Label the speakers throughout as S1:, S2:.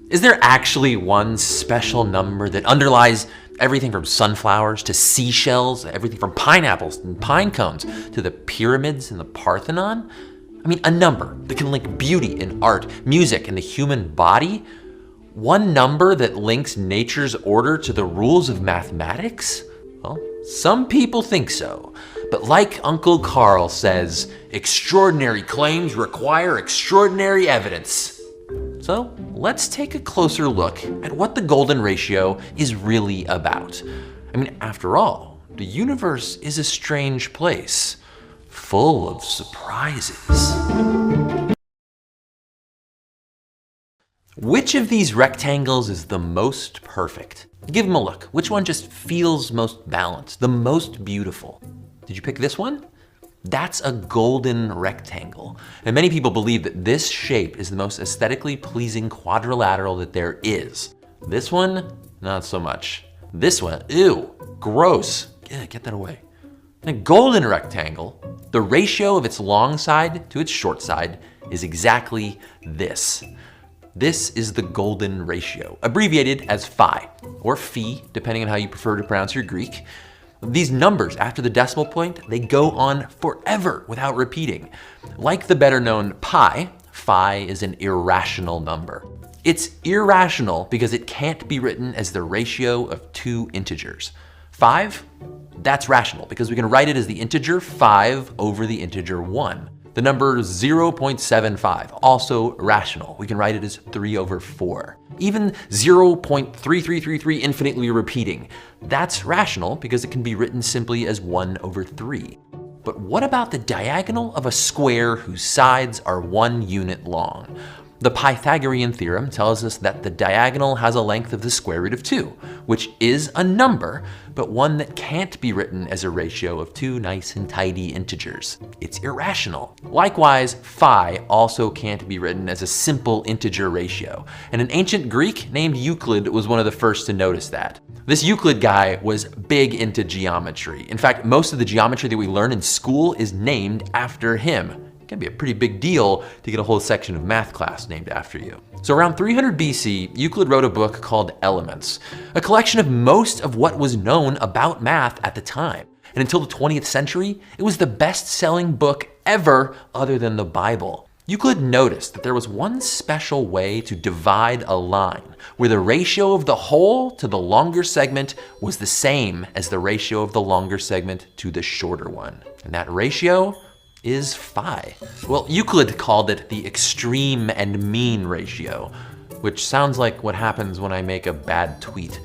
S1: Is there actually one special number that underlies everything from sunflowers to seashells, everything from pineapples and pine cones to the pyramids and the Parthenon? I mean, a number that can link beauty and art, music and the human body? One number that links nature's order to the rules of mathematics? Well, some people think so. But like Uncle Carl says, extraordinary claims require extraordinary evidence. So let's take a closer look at what the golden ratio is really about. I mean, after all, the universe is a strange place, full of surprises. Which of these rectangles is the most perfect? Give them a look. Which one just feels most balanced, the most beautiful? Did you pick this one? That's a golden rectangle. And many people believe that this shape is the most aesthetically pleasing quadrilateral that there is. This one, not so much. This one, ew, gross. Yeah, get that away. A golden rectangle, the ratio of its long side to its short side is exactly this. This is the golden ratio, abbreviated as phi, or phi, depending on how you prefer to pronounce your Greek. These numbers after the decimal point, they go on forever without repeating. Like the better known pi, phi is an irrational number. It's irrational because it can't be written as the ratio of two integers. 5, that's rational because we can write it as the integer 5 over the integer 1. The number 0.75, also rational. We can write it as 3 over 4. Even 0.3333 infinitely repeating, that's rational because it can be written simply as 1 over 3. But what about the diagonal of a square whose sides are 1 unit long? The Pythagorean theorem tells us that the diagonal has a length of the square root of 2, which is a number, but one that can't be written as a ratio of two nice and tidy integers. It's irrational. Likewise, phi also can't be written as a simple integer ratio, and an ancient Greek named Euclid was one of the first to notice that. This Euclid guy was big into geometry. In fact, most of the geometry that we learn in school is named after him. It can be a pretty big deal to get a whole section of math class named after you. So around 300 BC, Euclid wrote a book called Elements, a collection of most of what was known about math at the time. And until the 20th century, it was the best-selling book ever other than the Bible. Euclid noticed that there was one special way to divide a line, where the ratio of the whole to the longer segment was the same as the ratio of the longer segment to the shorter one. And that ratio is phi. Well, Euclid called it the extreme and mean ratio, which sounds like what happens when I make a bad tweet.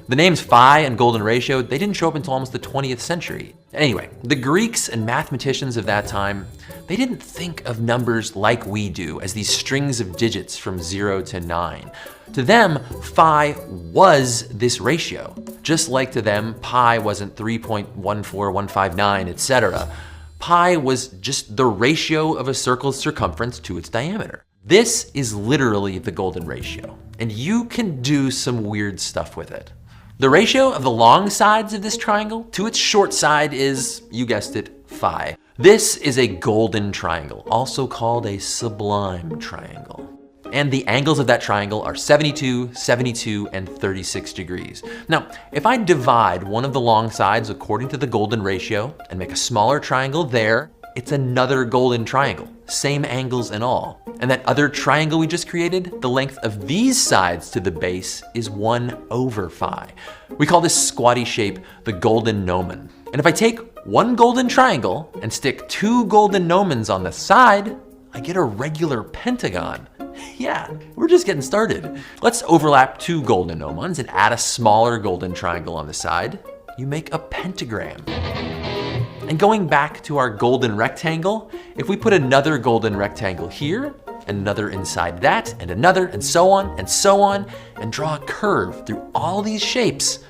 S1: The names phi and golden ratio, they didn't show up until almost the 20th century. Anyway, the Greeks and mathematicians of that time, they didn't think of numbers like we do as these strings of digits from 0 to 9. To them, phi was this ratio. Just like to them, pi wasn't 3.14159, etc. Pi was just the ratio of a circle's circumference to its diameter. This is literally the golden ratio, and you can do some weird stuff with it. The ratio of the long sides of this triangle to its short side is, you guessed it, phi. This is a golden triangle, also called a sublime triangle. And the angles of that triangle are 72, 72, and 36 degrees. Now, if I divide one of the long sides according to the golden ratio and make a smaller triangle there, it's another golden triangle, same angles and all. And that other triangle we just created, the length of these sides to the base is 1 over phi. We call this squatty shape the golden gnomon. And if I take one golden triangle and stick 2 golden gnomons on the side, I get a regular pentagon. Yeah, we're just getting started. Let's overlap 2 golden gnomons and add a smaller golden triangle on the side. You make a pentagram. And going back to our golden rectangle, if we put another golden rectangle here, another inside that, and another, and so on, and draw a curve through all these shapes,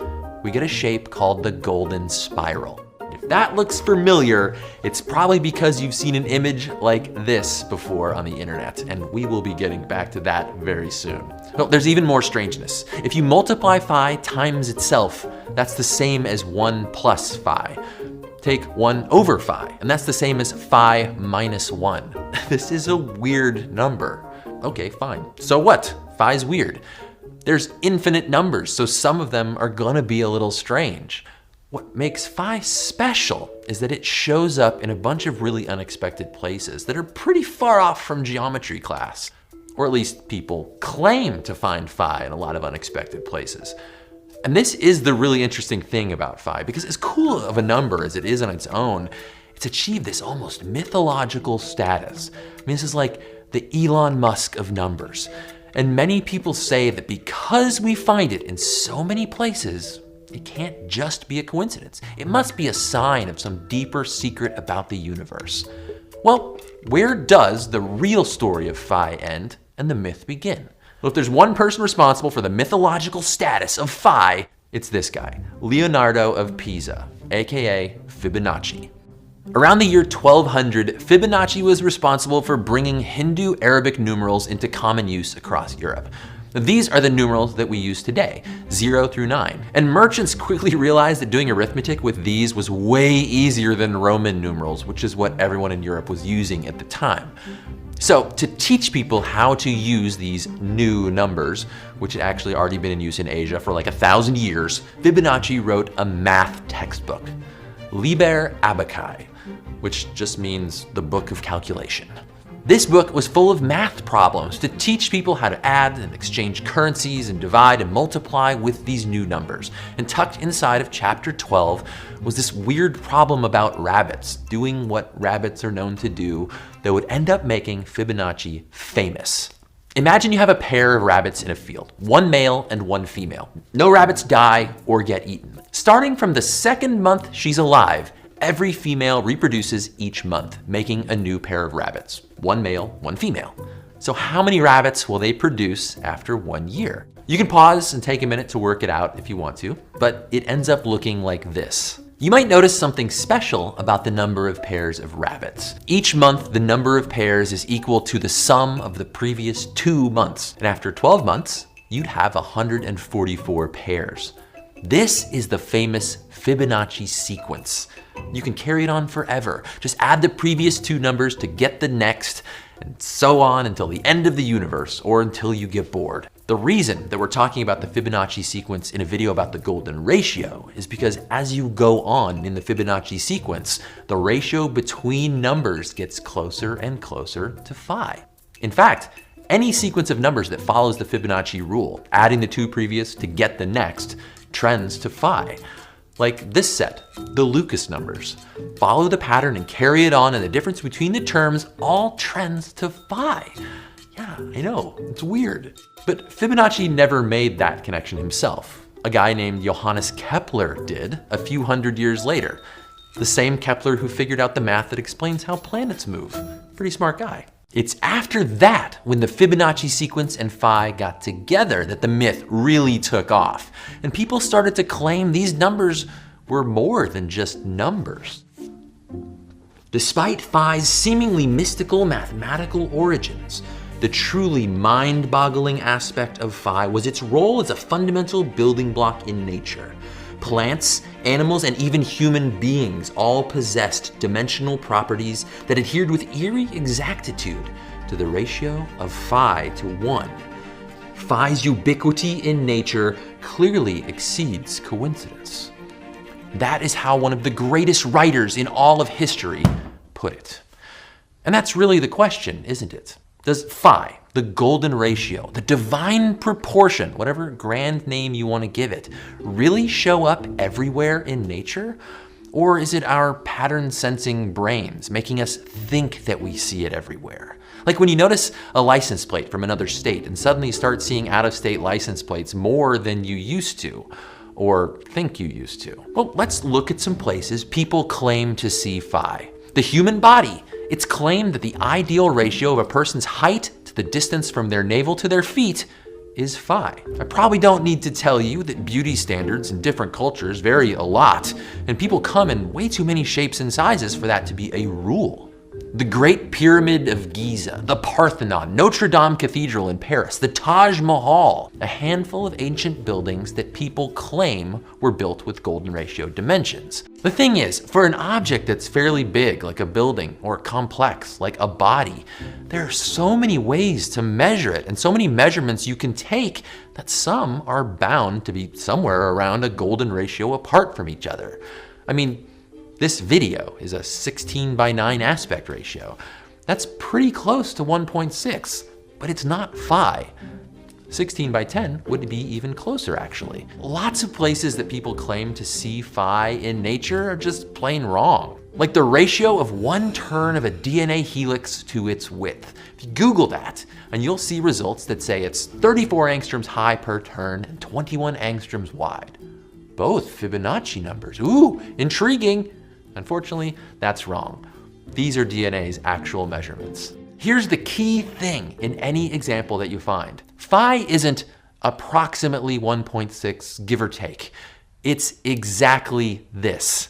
S1: we get a shape called the golden spiral. If that looks familiar, it's probably because you've seen an image like this before on the internet, and we will be getting back to that very soon. No, there's even more strangeness. If you multiply phi times itself, that's the same as 1 plus phi. Take 1 over phi, and that's the same as phi minus 1. This is a weird number. Okay, fine. So what? Phi's weird. There's infinite numbers, so some of them are gonna be a little strange. What makes Phi special is that it shows up in a bunch of really unexpected places that are pretty far off from geometry class. Or at least people claim to find Phi in a lot of unexpected places. And this is the really interesting thing about Phi, because as cool of a number as it is on its own, it's achieved this almost mythological status. I mean, this is like the Elon Musk of numbers. And many people say that because we find it in so many places, it can't just be a coincidence. It must be a sign of some deeper secret about the universe. Well, where does the real story of Phi end and the myth begin? Well, if there's one person responsible for the mythological status of Phi, it's this guy, Leonardo of Pisa, aka Fibonacci. Around the year 1200, Fibonacci was responsible for bringing Hindu Arabic numerals into common use across Europe. These are the numerals that we use today, 0 through 9. And merchants quickly realized that doing arithmetic with these was way easier than Roman numerals, which is what everyone in Europe was using at the time. So to teach people how to use these new numbers, which had actually already been in use in Asia for like 1,000 years, Fibonacci wrote a math textbook, Liber Abaci, which just means the book of calculation. This book was full of math problems to teach people how to add and exchange currencies and divide and multiply with these new numbers. And tucked inside of chapter 12 was this weird problem about rabbits, doing what rabbits are known to do that would end up making Fibonacci famous. Imagine you have a pair of rabbits in a field, one male and one female. No rabbits die or get eaten. Starting from the second month she's alive, every female reproduces each month, making a new pair of rabbits. One male, one female. So how many rabbits will they produce after 1 year? You can pause and take a minute to work it out if you want to, but it ends up looking like this. You might notice something special about the number of pairs of rabbits. Each month, the number of pairs is equal to the sum of the previous 2 months. And after 12 months, you'd have 144 pairs. This is the famous Fibonacci sequence. You can carry it on forever. Just add the previous 2 numbers to get the next, and so on until the end of the universe, or until you get bored. The reason that we're talking about the Fibonacci sequence in a video about the golden ratio is because as you go on in the Fibonacci sequence, the ratio between numbers gets closer and closer to Phi. In fact, any sequence of numbers that follows the Fibonacci rule, adding the 2 previous to get the next, trends to Phi. Like this set, the Lucas numbers. Follow the pattern and carry it on, and the difference between the terms all trends to Phi. Yeah, I know, it's weird. But Fibonacci never made that connection himself. A guy named Johannes Kepler did a few hundred years later. The same Kepler who figured out the math that explains how planets move. Pretty smart guy. It's after that, when the Fibonacci sequence and Phi got together, that the myth really took off. And people started to claim these numbers were more than just numbers. Despite Phi's seemingly mystical mathematical origins, the truly mind-boggling aspect of Phi was its role as a fundamental building block in nature. Plants, animals, and even human beings all possessed dimensional properties that adhered with eerie exactitude to the ratio of Phi to 1. Phi's ubiquity in nature clearly exceeds coincidence. That is how one of the greatest writers in all of history put it. And that's really the question, isn't it? Does Phi, the golden ratio, the divine proportion, whatever grand name you want to give it, really show up everywhere in nature? Or is it our pattern-sensing brains making us think that we see it everywhere? Like when you notice a license plate from another state and suddenly start seeing out-of-state license plates more than you used to, or think you used to. Well, let's look at some places people claim to see Phi. The human body. It's claimed that the ideal ratio of a person's height to the distance from their navel to their feet is Phi. I probably don't need to tell you that beauty standards in different cultures vary a lot, and people come in way too many shapes and sizes for that to be a rule. The Great Pyramid of Giza, the Parthenon, Notre Dame Cathedral in Paris, the Taj Mahal, a handful of ancient buildings that people claim were built with golden ratio dimensions. The thing is, for an object that's fairly big, like a building, or complex, like a body, There are so many ways to measure it and so many measurements you can take that some are bound to be somewhere around a golden ratio apart from each other. I mean, this video is a 16:9 aspect ratio. That's pretty close to 1.6, but it's not phi. 16:10 would be even closer, actually. Lots of places that people claim to see phi in nature are just plain wrong. Like the ratio of one turn of a DNA helix to its width. If you Google that, and you'll see results that say it's 34 angstroms high per turn and 21 angstroms wide. Both Fibonacci numbers. Ooh, intriguing. Unfortunately, that's wrong. These are DNA's actual measurements. Here's the key thing in any example that you find. Phi isn't approximately 1.6, give or take. It's exactly this.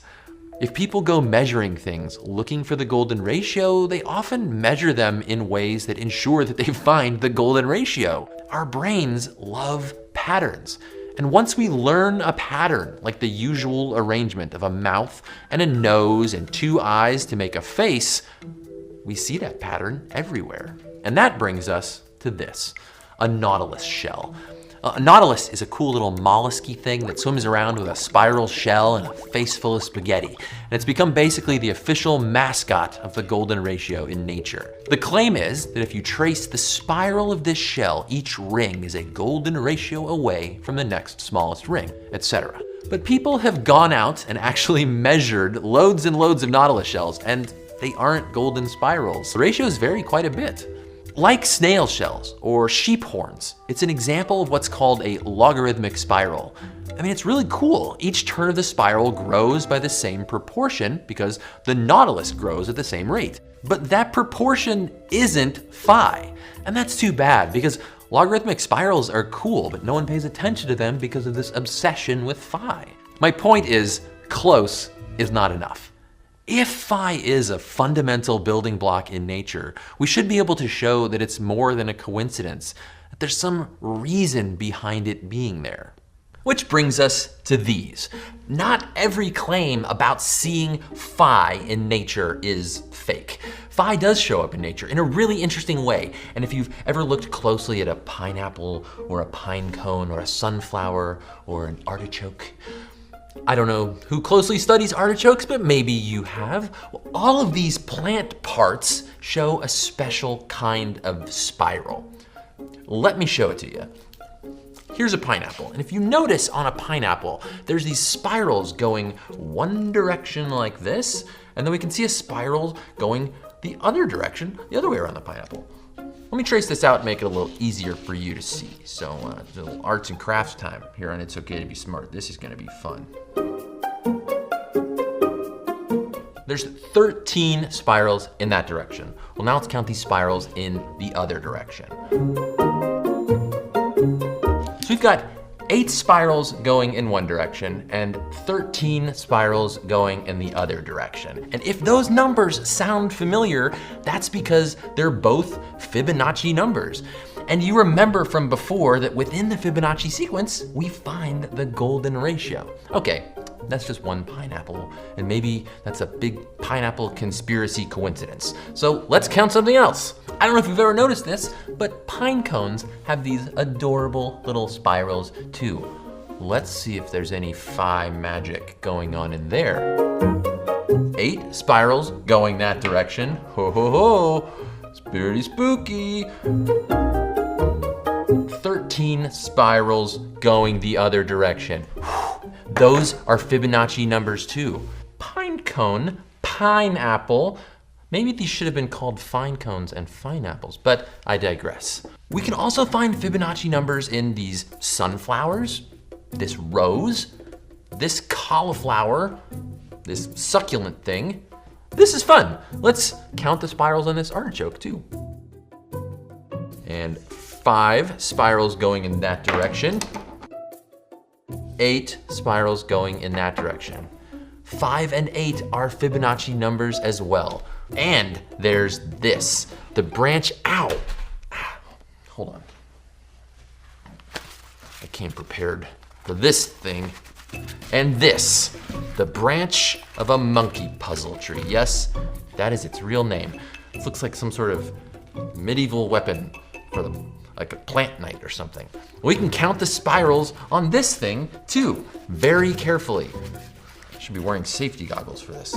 S1: If people go measuring things looking for the golden ratio, they often measure them in ways that ensure that they find the golden ratio. Our brains love patterns. And once we learn a pattern, like the usual arrangement of a mouth and a nose and two eyes to make a face, we see that pattern everywhere. And that brings us to this, a nautilus shell. A nautilus is a cool little mollusky thing that swims around with a spiral shell and a face full of spaghetti. And it's become basically the official mascot of the golden ratio in nature. The claim is that if you trace the spiral of this shell, each ring is a golden ratio away from the next smallest ring, etc. But people have gone out and actually measured loads and loads of nautilus shells, and they aren't golden spirals. The ratios vary quite a bit. Like snail shells or sheep horns, it's an example of what's called a logarithmic spiral. I mean, it's really cool. Each turn of the spiral grows by the same proportion because the nautilus grows at the same rate. But that proportion isn't phi. And that's too bad because logarithmic spirals are cool, but no one pays attention to them because of this obsession with phi. My point is, close is not enough. If phi is a fundamental building block in nature, we should be able to show that it's more than a coincidence, that there's some reason behind it being there. Which brings us to these. Not every claim about seeing phi in nature is fake. Phi does show up in nature in a really interesting way, and if you've ever looked closely at a pineapple or a pine cone or a sunflower or an artichoke, I don't know who closely studies artichokes, but maybe you have. All of these plant parts show a special kind of spiral. Let me show it to you. Here's a pineapple, and if you notice on a pineapple, there's these spirals going one direction like this, and then we can see a spiral going the other direction, the other way around the pineapple. Let me trace this out and make it a little easier for you to see. So, a little arts and crafts time here on It's Okay to Be Smart. This is gonna be fun. There's 13 spirals in that direction. Well, now let's count these spirals in the other direction. So we've got 8 spirals going in one direction and 13 spirals going in the other direction. And if those numbers sound familiar, that's because they're both Fibonacci numbers. And you remember from before that within the Fibonacci sequence, we find the golden ratio. Okay, that's just one pineapple, and maybe that's a big pineapple conspiracy coincidence. So let's count something else. I don't know if you've ever noticed this, but pine cones have these adorable little spirals too. Let's see if there's any phi magic going on in there. 8 spirals going that direction. Ho ho ho, it's pretty spooky. 13 spirals going the other direction. Those are Fibonacci numbers too. Pine cone, pineapple. Maybe these should have been called fine cones and fine apples, but I digress. We can also find Fibonacci numbers in these sunflowers, this rose, this cauliflower, this succulent thing. This is fun. Let's count the spirals on this artichoke too. And 5 spirals going in that direction. 8 spirals going in that direction. 5 and 8 are Fibonacci numbers as well. And there's this, the branch, ow. Hold on. I came prepared for this thing. And this, the branch of a monkey puzzle tree. Yes, that is its real name. It looks like some sort of medieval weapon for them, like a plant knight or something. We can count the spirals on this thing too, very carefully. I should be wearing safety goggles for this.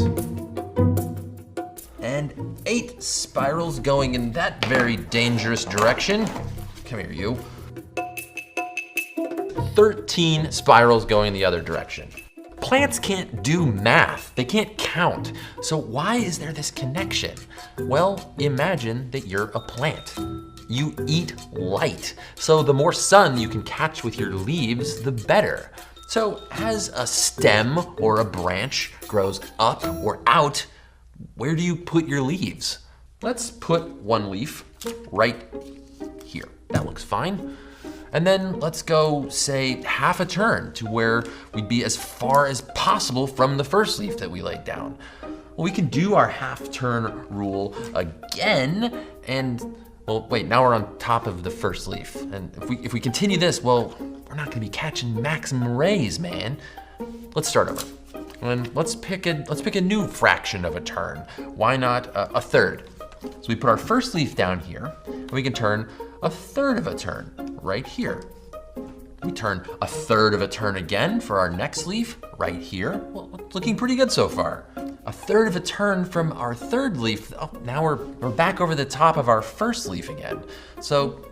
S1: And 8 spirals going in that very dangerous direction. Come here, you. 13 spirals going the other direction. Plants can't do math, they can't count. So why is there this connection? Well, imagine that you're a plant. You eat light, so the more sun you can catch with your leaves, the better. So as a stem or a branch grows up or out, where do you put your leaves? Let's put one leaf right here. That looks fine. And then let's go, say, half a turn to where we'd be as far as possible from the first leaf that we laid down. Well, we can do our half turn rule again, and well, wait, now we're on top of the first leaf. And if we continue this, well, we're not gonna be catching maximum rays, man. Let's start over. And let's pick a new fraction of a turn. Why not a third? So we put our first leaf down here, and we can turn a third of a turn right here. We turn a third of a turn again for our next leaf right here. Well, it's looking pretty good so far. A third of a turn from our third leaf. Oh, now we're back over the top of our first leaf again. So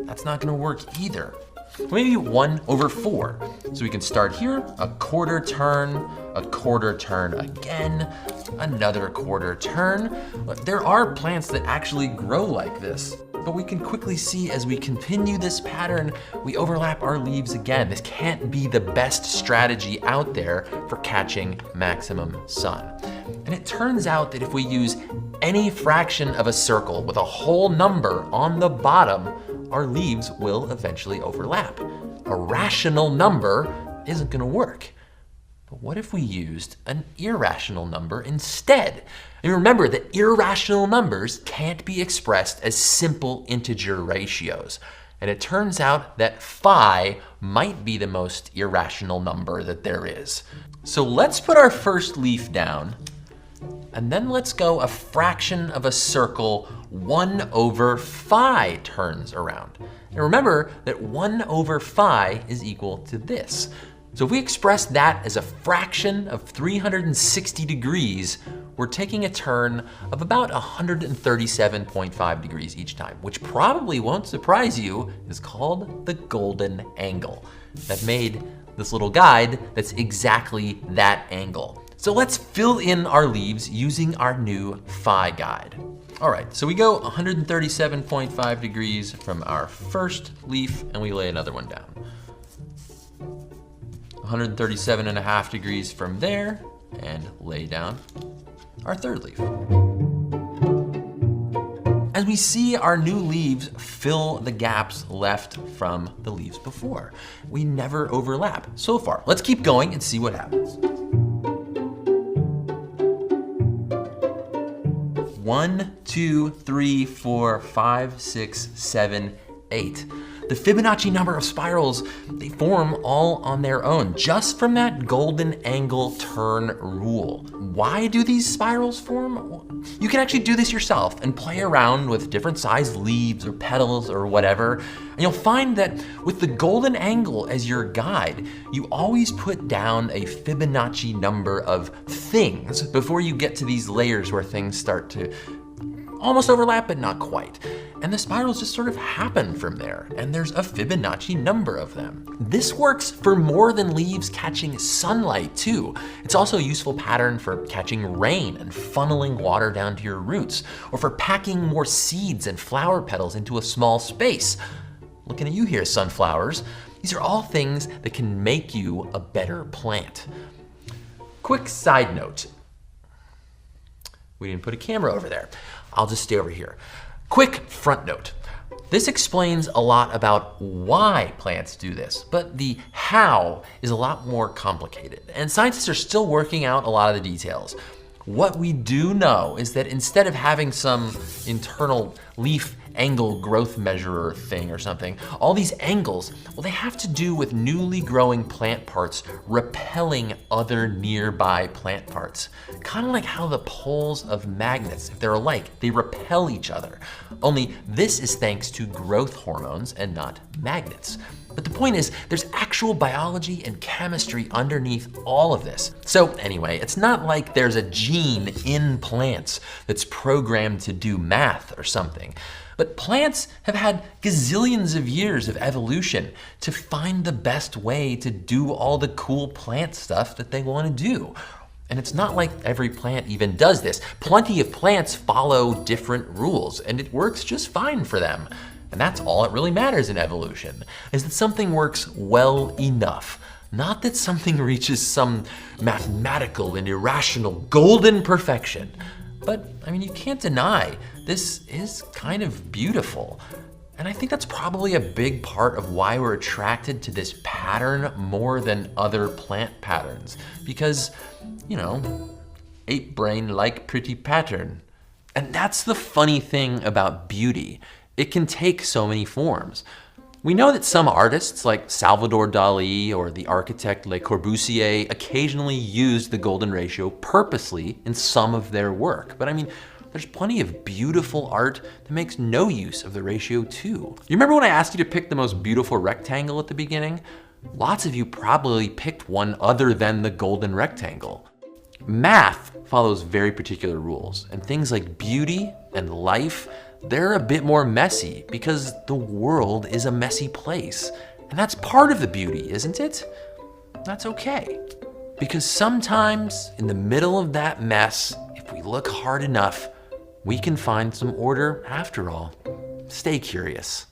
S1: that's not gonna work either. Maybe 1/4. So we can start here, a quarter turn again, another quarter turn. There are plants that actually grow like this, but we can quickly see as we continue this pattern, we overlap our leaves again. This can't be the best strategy out there for catching maximum sun. And it turns out that if we use any fraction of a circle with a whole number on the bottom, our leaves will eventually overlap. A rational number isn't gonna work. But what if we used an irrational number instead? And remember that irrational numbers can't be expressed as simple integer ratios. And it turns out that phi might be the most irrational number that there is. So let's put our first leaf down, and then let's go a fraction of a circle 1/phi turns around. And remember that 1/phi is equal to this. So if we express that as a fraction of 360 degrees, we're taking a turn of about 137.5 degrees each time, which probably won't surprise you, is called the golden angle. That made this little guide that's exactly that angle. So let's fill in our leaves using our new phi guide. All right, so we go 137.5 degrees from our first leaf, and we lay another one down. 137.5 degrees from there, and lay down our third leaf. As we see our new leaves fill the gaps left from the leaves before. We never overlap so far. Let's keep going and see what happens. 1, 2, 3, 4, 5, 6, 7, 8. The Fibonacci number of spirals, they form all on their own, just from that golden angle turn rule. Why do these spirals form? You can actually do this yourself and play around with different sized leaves or petals or whatever. And you'll find that with the golden angle as your guide, you always put down a Fibonacci number of things before you get to these layers where things start to almost overlap, but not quite. And the spirals just sort of happen from there, and there's a Fibonacci number of them. This works for more than leaves catching sunlight too. It's also a useful pattern for catching rain and funneling water down to your roots, or for packing more seeds and flower petals into a small space. Looking at you here, sunflowers. These are all things that can make you a better plant. Quick side note. We didn't put a camera over there. I'll just stay over here. Quick front note. This explains a lot about why plants do this, but the how is a lot more complicated, and scientists are still working out a lot of the details. What we do know is that instead of having some internal leaf angle growth measurer thing or something. All these angles, well, they have to do with newly growing plant parts repelling other nearby plant parts. Kind of like how the poles of magnets, if they're alike, they repel each other. Only this is thanks to growth hormones and not magnets. But the point is, there's actual biology and chemistry underneath all of this. So anyway, it's not like there's a gene in plants that's programmed to do math or something. But plants have had gazillions of years of evolution to find the best way to do all the cool plant stuff that they want to do. And it's not like every plant even does this. Plenty of plants follow different rules, and it works just fine for them. And that's all that really matters in evolution, is that something works well enough. Not that something reaches some mathematical and irrational golden perfection. But, I mean, you can't deny this is kind of beautiful. And I think that's probably a big part of why we're attracted to this pattern more than other plant patterns. Because, you know, ape brain like pretty pattern. And that's the funny thing about beauty. It can take so many forms. We know that some artists like Salvador Dali or the architect Le Corbusier occasionally used the golden ratio purposely in some of their work. But I mean, there's plenty of beautiful art that makes no use of the ratio too. You remember when I asked you to pick the most beautiful rectangle at the beginning? Lots of you probably picked one other than the golden rectangle. Math follows very particular rules, and things like beauty and life, they're a bit more messy because the world is a messy place. And that's part of the beauty, isn't it? That's okay. Because sometimes in the middle of that mess, if we look hard enough, we can find some order after all. Stay curious.